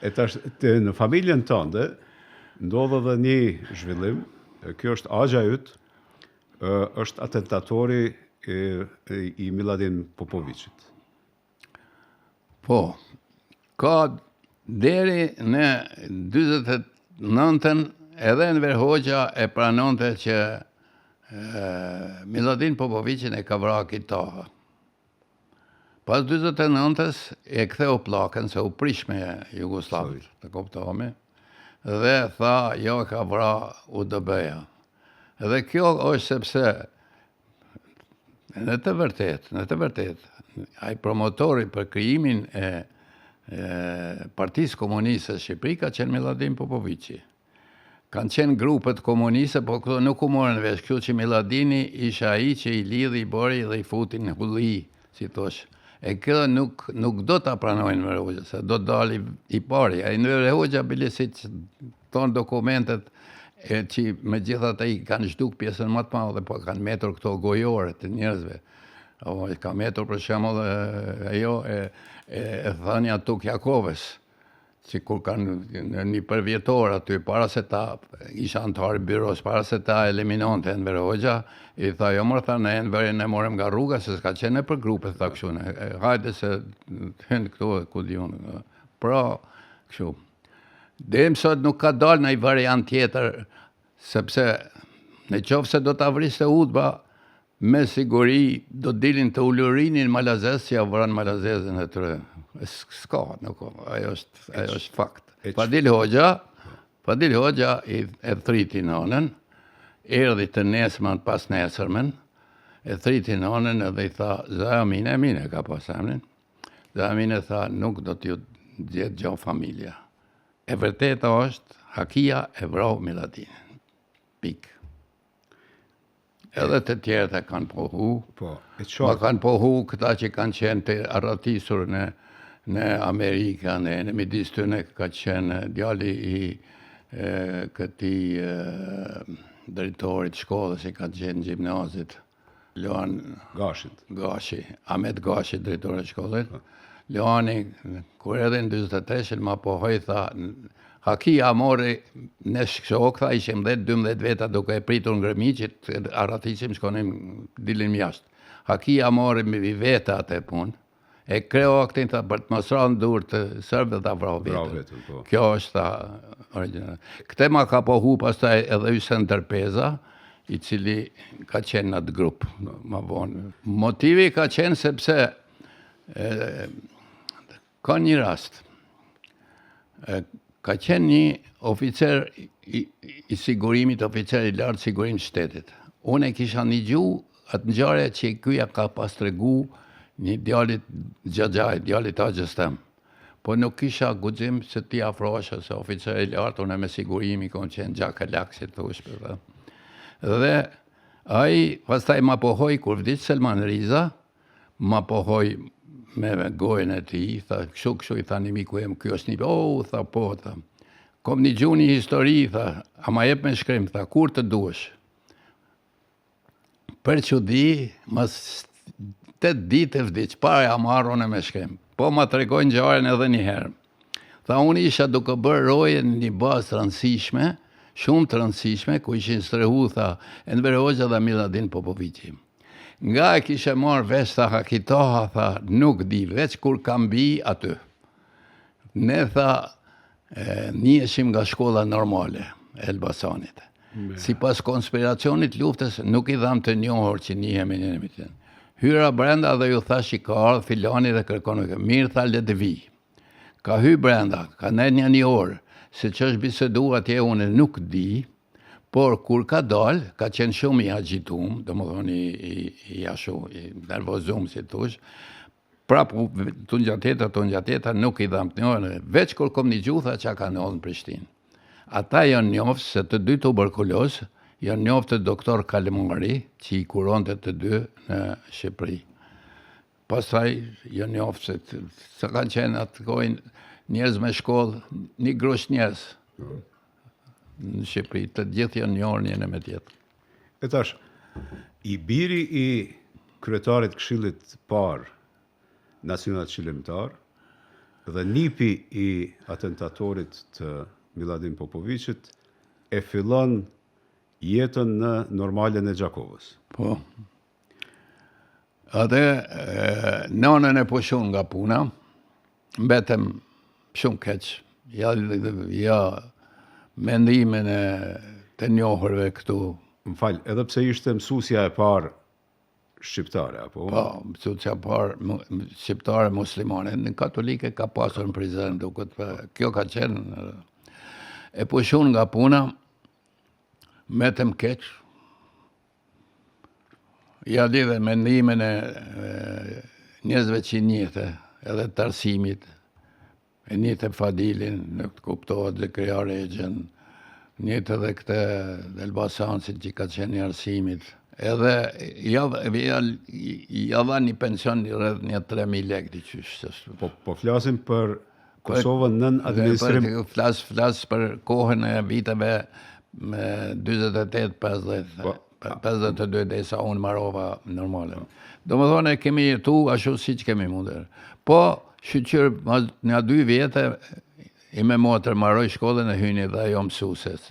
E tash në familjen tënde ndodh edhe një zhvillim. Kjo është agja yt, është atentatori i Miladin Popovićit. Po, ka deri në 49-ën edhe Enver Hoxha e pranonte që Miladin Popovićin e ka vrarë Kitaha. Pas 49-ës e ktheu pllakën se u prish me Jugosllavit, të kuptohemi, dhe tha jo ka vrarë UDB-ja. Dhe kjo është sepse në të vërtet, ai promotori për krijimin e Partisë Komuniste së Shqipërisë ka qenë Miladin Popovići. Kanë qenë grupet komuniste, po këto nuk u morën vesh, kështu që Miladini isha ai që i lidhi, i bori dhe i futi në hulli, si thosh. E kjo nuk do ta pranojnë Enver Hoxha, se do dali i pari. Ai Enver Hoxha bilesiç ton dokumentet që megjithatë ai kanë zhduk pjesën më të madhe, po kanë metur këto gojore të njerëzve. Ka metur për shembull ajo e thënia Tuk Jakovës, që kur kanë në një përvjetor aty, para se ta isha antar i byros, para se ta eliminonte Enver Hoxha, i tha jo mërë, tha në Enverin e morëm nga rruga, se s'ka qenë për grupe, tha kështu, hajde se hynë këtu e ku diun. Pra, kështu. Deri sot nuk ka dalë në i variant tjetër, sepse në qoftë se do ta vriste UDBA, me siguri do dilin të ulurinin malazes që ja vranë malazezën e tyre. S'ka, nuk, ajo është fakt. Fadil Hoxha e thriti nonën, erdhi të nesërmen pas nesërmen, e thriti nonën edhe i tha, Zamine ka pas emrin, Zamine tha, nuk do t'ju gjetë gjo familja. E vërteta është, Hakia e vrau Miladinin. Pik. Edhe të tjerët e kanë pohu. Ma kanë pohu këta që kanë qenë të arratisur në Amerika, në midis tyre ka qenë djali i këtij drejtorit shkollës që ka qenë gjimnazit, Loan Gashi, Ahmet Gashi, drejtori i shkollës. Loani, kur edhe në 43 ma pohoj, tha, Hakia mori në shok, tha, ishim 10-12 veta duke e pritur ngrëmiqit, arratisim shkonim, dilim jashtë. Hakia mori me veta atë punë, e kreu aktin, tha, për të mosra në dur të sërbë dhe vrau vetën. Kjo është, tha, original. Këte ma ka pohu pastaj edhe Ysen Tërpeza, i cili ka qenë në atë grupë, ma vonë. Motivi ka qenë sepse ka një rast. Ka qenë një oficer i sigurimit, oficer i lartë sigurimit shtetit. Unë e kisha një gjuhë atë ngjarje që kyja ka pas tregu një djalit Xhaxhaj, djalit agjes tem. Po nuk kisha guxim se ti afrohesha se oficer i lartë, unë me sigurimi kom qenë gjaka lakë, si thush për dhe. Dhe ai pastaj ma pohoj kur vdiq Selman Riza, ma pohoj me gojën e tij, tha, kështu i tha një miku em, ky është një, tha, po, tha. Kom një gjuhë një histori, tha, ama jep me shkrim, tha, kur të duesh? Për çudi, mas 8 ditë e vdiq, para ja marrën me shkrim. Po ma tregojnë ngjarjen edhe një herë. Tha, unë isha duke bërë roje në një bazë të rëndësishme, shumë të rëndësishme, ku ishin strehu, tha, Enver Hoxha dhe Miladin Popovići. Nga e kishe marrë vesh, tha, Kitaha, tha, nuk di, veç kur kam bi aty. Ne, tha, njëshim nga shkolla normale, Elbasanit. Si pas konspiracionit luftës, nuk i dham të njohër që njihemi një mitin. Hyra brenda dhe ju thash i ka ardhë filani dhe kërkonu, mirë, tha, le të vi. Ka hy brenda, ka një orë, se që është bisedu atje unë nuk di, por kur ka dalë, ka qenë shumë i agjitum, do më thonë i ashu, i nervozum, si tush, prapu të njateta, nuk i dham të njërë, veç kur kom një gjutha që ka nëllë në Prishtinë. Ata janë njoftë se të dy tuberkuloz, janë njoftë të doktor Kalimari, që i kuronte të dy në Shqipëri. Pastaj janë njoftë se kanë qenë atë kojnë njerëz me shkollë, një grush njerëz në Shqipëri, të gjithë janë njërë njënë me tjetë. E tash, i biri i kryetarit Këshillit Parë Nacional Qëllimtar dhe nipi i atentatorit të Miladin Popovicit e fillon jetën në normalen e Gjakovës. Po. Atë nënën e pushun nga puna, mbetëm shumë keq. Ja mendimin e të njohërve këtu. Më falë, edhe pse ishte mësusja e parë shqiptare, apo? Po, mësusja e parë shqiptare muslimane, në katolike ka pasur në prizren, duket, kjo ka qenë. E pushun nga puna, mbetëm keq. Ja lidhe mendimin e njerëzve që njëte, edhe të arsimit, e njëte Fadilin, në të kuptohet dhe Kreja Regjen, njëte edhe këte Elbasansit që ka qenë një arsimit, edhe ja dha një pension një rreth një 3.000 lekë diqysh. Po flasim për Kosovën nën administrim. Flas për kohën e viteve me 48-50. 52 dhe sa unë marova normale. Do më thonë, kemi jetu ashtu si që kemi mundur. Po, shqyqyr, nga 2 vjetë, i me motër maroj shkollën e hyni dhe ajo mësuses.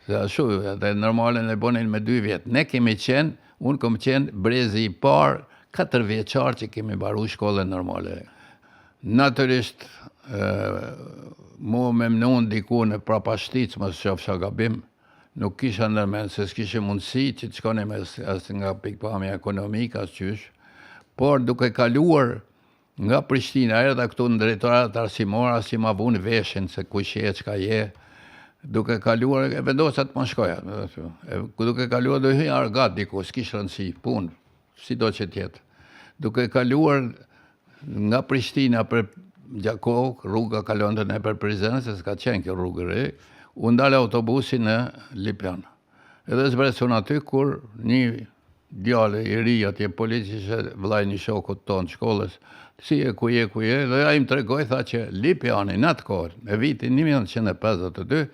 Se ashtu, dhe normalen e bonin me 2 vjetë. Ne kemi qenë, unë kom qenë brezi i parë, 4 vjeçar që kemi baru shkollën normale. Natyrisht, mu me mnun diku në prapashtic, më shofësha gabim, nuk kisha ndërmen, se s'kishe mundësi që të shkonim as nga pikpamja ekonomika, as qysh, por duke kaluar nga Prishtina, erdha këtu në drejtorat arsimora, si ma vunë veshin, se kush je, qka je, duke kaluar, e vendosat më shkoja, duke kaluar do hyja argat diku, s'kish rëndësi, punë, si do që tjetë. Duke kaluar nga Prishtina për Gjakov, rruga kalon të ne për Prizren, se s'ka qenë kjo rrugë re, unë dalë autobusi në Lipjan. Edhe zbresun aty kur një djale i ri atje policishe vllai një shokut tonë shkollës, si e ku je, dhe a im tregoj, tha që Lipjani në atë kohë, në vitin 1952,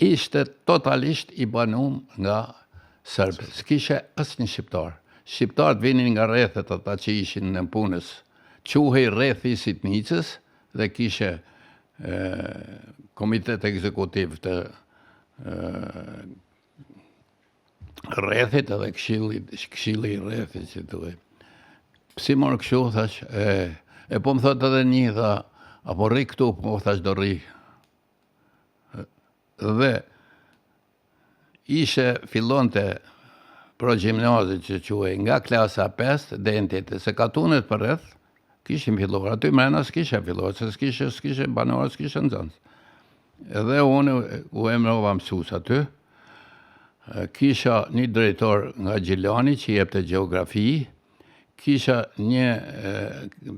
ishte totalisht i banum nga Serbë. S'kishe asë një shqiptar. Shqiptarët vinin nga rrethet ata që ishin në punës. Quhej rrethi i Sitnicës dhe kishe komitet ekzekutiv të rrethit edhe këshilli i rrethit që thuaj. Si morë kështu, thash, po më thot edhe një, tha, apo rri këtu, po thash do rri. Dhe fillonte pro gjimnazit që quhej nga klasa 5 dhe në 8, se katunet për rreth, kishim filluar, aty mrena s'kishe filluar, se s'kishe banorë, s'kishe nxënës. Edhe unë u emrova mësues aty, kisha një drejtor nga Gjilani që jepte gjeografi, kisha një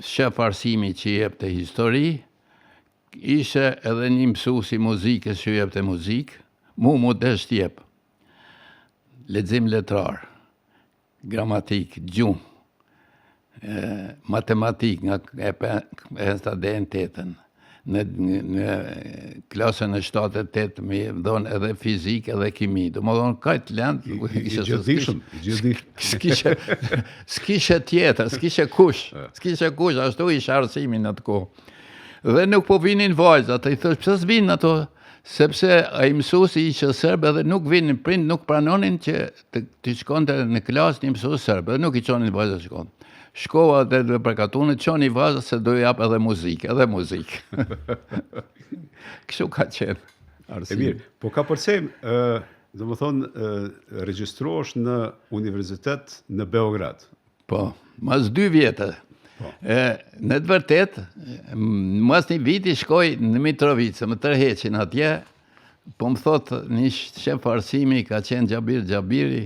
shef arsimi që jepte histori, ishe edhe një mësues i muzikës që jepte muzikë, mu desh t'jep. Lexim letrar, gramatik, gjumë, matematik nga e stadien 8-ën, në klasën e 7-8 me dhonë edhe fizik edhe kimi. Do më dhonë kajtë lëndë. I gjithdishëm. S'kishe tjetër, s'kishe kush, ashtu ishe arsimin në të kohë. Dhe nuk po vinin vajzat, i thësh, pëse s'vinin ato? Sepse a i mësuesi ishte serb edhe nuk vinin, prind nuk pranonin që të shkonte në klasë një mësues serb, edhe nuk i qonin vajzat shkon. Shkova dhe për katunet, qoni vajzat se do jap edhe muzikë. Kështu ka qenë. E mirë, po ka përsem, do më thonë, regjistrohesh në universitet në Beograd. Po, mas 2 vjetë. Në të vërtet, mas një viti shkoj në Mitrovicë, më tërheqin atje, po më thot një shef arsimi ka qenë Gjabiri,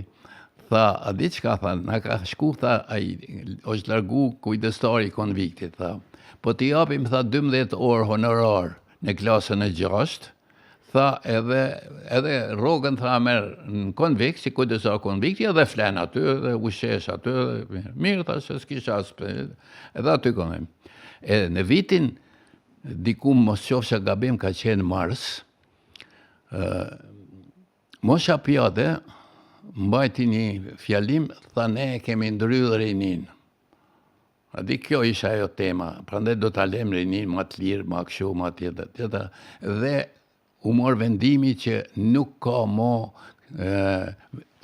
tha, a di që ka tha, nga ka shku, tha, është largu kujdestari konviktit, tha, po t'i japim, tha, 12 orë honorar në klasën e 6, tha, edhe rogën, tha, merë në konvikt, si kujdestar konvikti, edhe flen aty, edhe ushesh aty, mirë, tha, se s'kisha aspe, edhe aty konem. Në vitin, diku mos qofsha gabim ka qenë mars, Mosha Pjade mbajti një fjalim, tha ne kemi ndrydhur rinin. Adi kjo isha ajo tema, prandaj do ta lëm rinin më të lirë, më kështu, më tjetër. Dhe u mor vendimi që nuk ka mo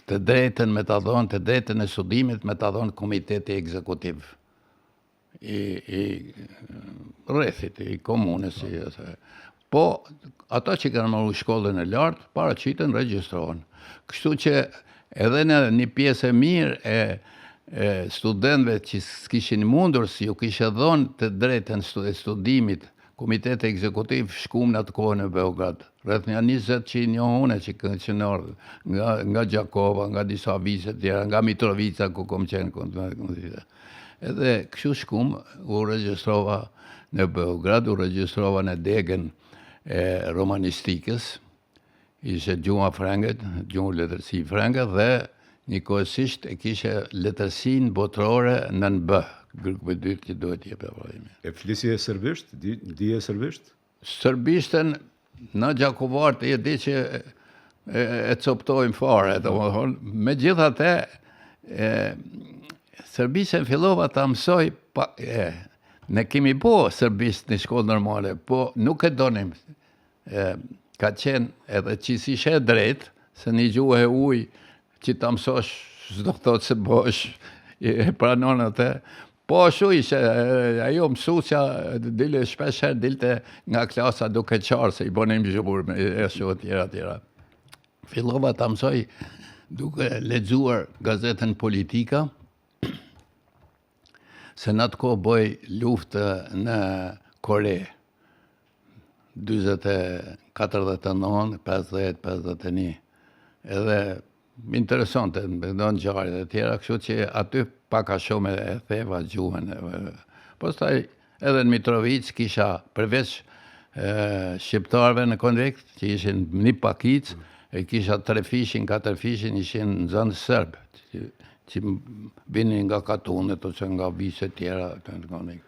të drejtën me ta dhonë, të drejtën e studimit me ta dhonë komiteti ekzekutiv i rrethit, i komunës. Po, ata që kanë marrë shkollën e lartë, paraqiten, regjistrohen. Kështu që edhe në një pjesë e mirë e studentëve që s'kishin mundur si ju kishe dhënë të drejtën e studimit, komiteti ekzekutiv shkum në atë kohë në Beograd. Rreth një 20 që i njohune që këngëtar nga Gjakova, nga disa vizë të tjera, nga Mitrovica ku kom qenë. Edhe kështu shkum u regjistrova në Beograd, u regjistrova në degën e romanistikës, ishe gjuma frangët, gjumë letërsi frangët dhe njëkohësisht e kishe letërsinë botërore në NB, grupi i dytë që duhet t'i jepë provimi. E flisje serbisht? Dije serbisht? Serbishtën në Gjakovar e di që e coptojmë fare, domethënë. Megjithatë, serbishtën fillova ta mësoj ne kemi po serbisht në shkollë normale, po nuk e donim. Ka qenë edhe që si she drejt, se një gjuhë e ujë që ta mësosh, s'do thotë se bosh, e pranon atë. Po ashtu ishte, ajo mësuesja dile shpesh herë dilte nga klasa duke qarë, se i bonim zhurmë, e ashtu tjera. Fillova ta mësoj duke lexuar gazetën Politika, se në atë kohë bëj luftë në Kore, 49, 50, 51. Edhe interesante, me do në gjarët e tjera, kështu që aty paka shumë e theva gjuhën. Pastaj edhe në Mitrovic kisha përveç shqiptarëve në konvekt, që ishin një pakic, e kisha 3 fishin, 4 fishin, ishin në zonë sërbë, që binin nga Katunet ose nga vise tjera të në konvekt.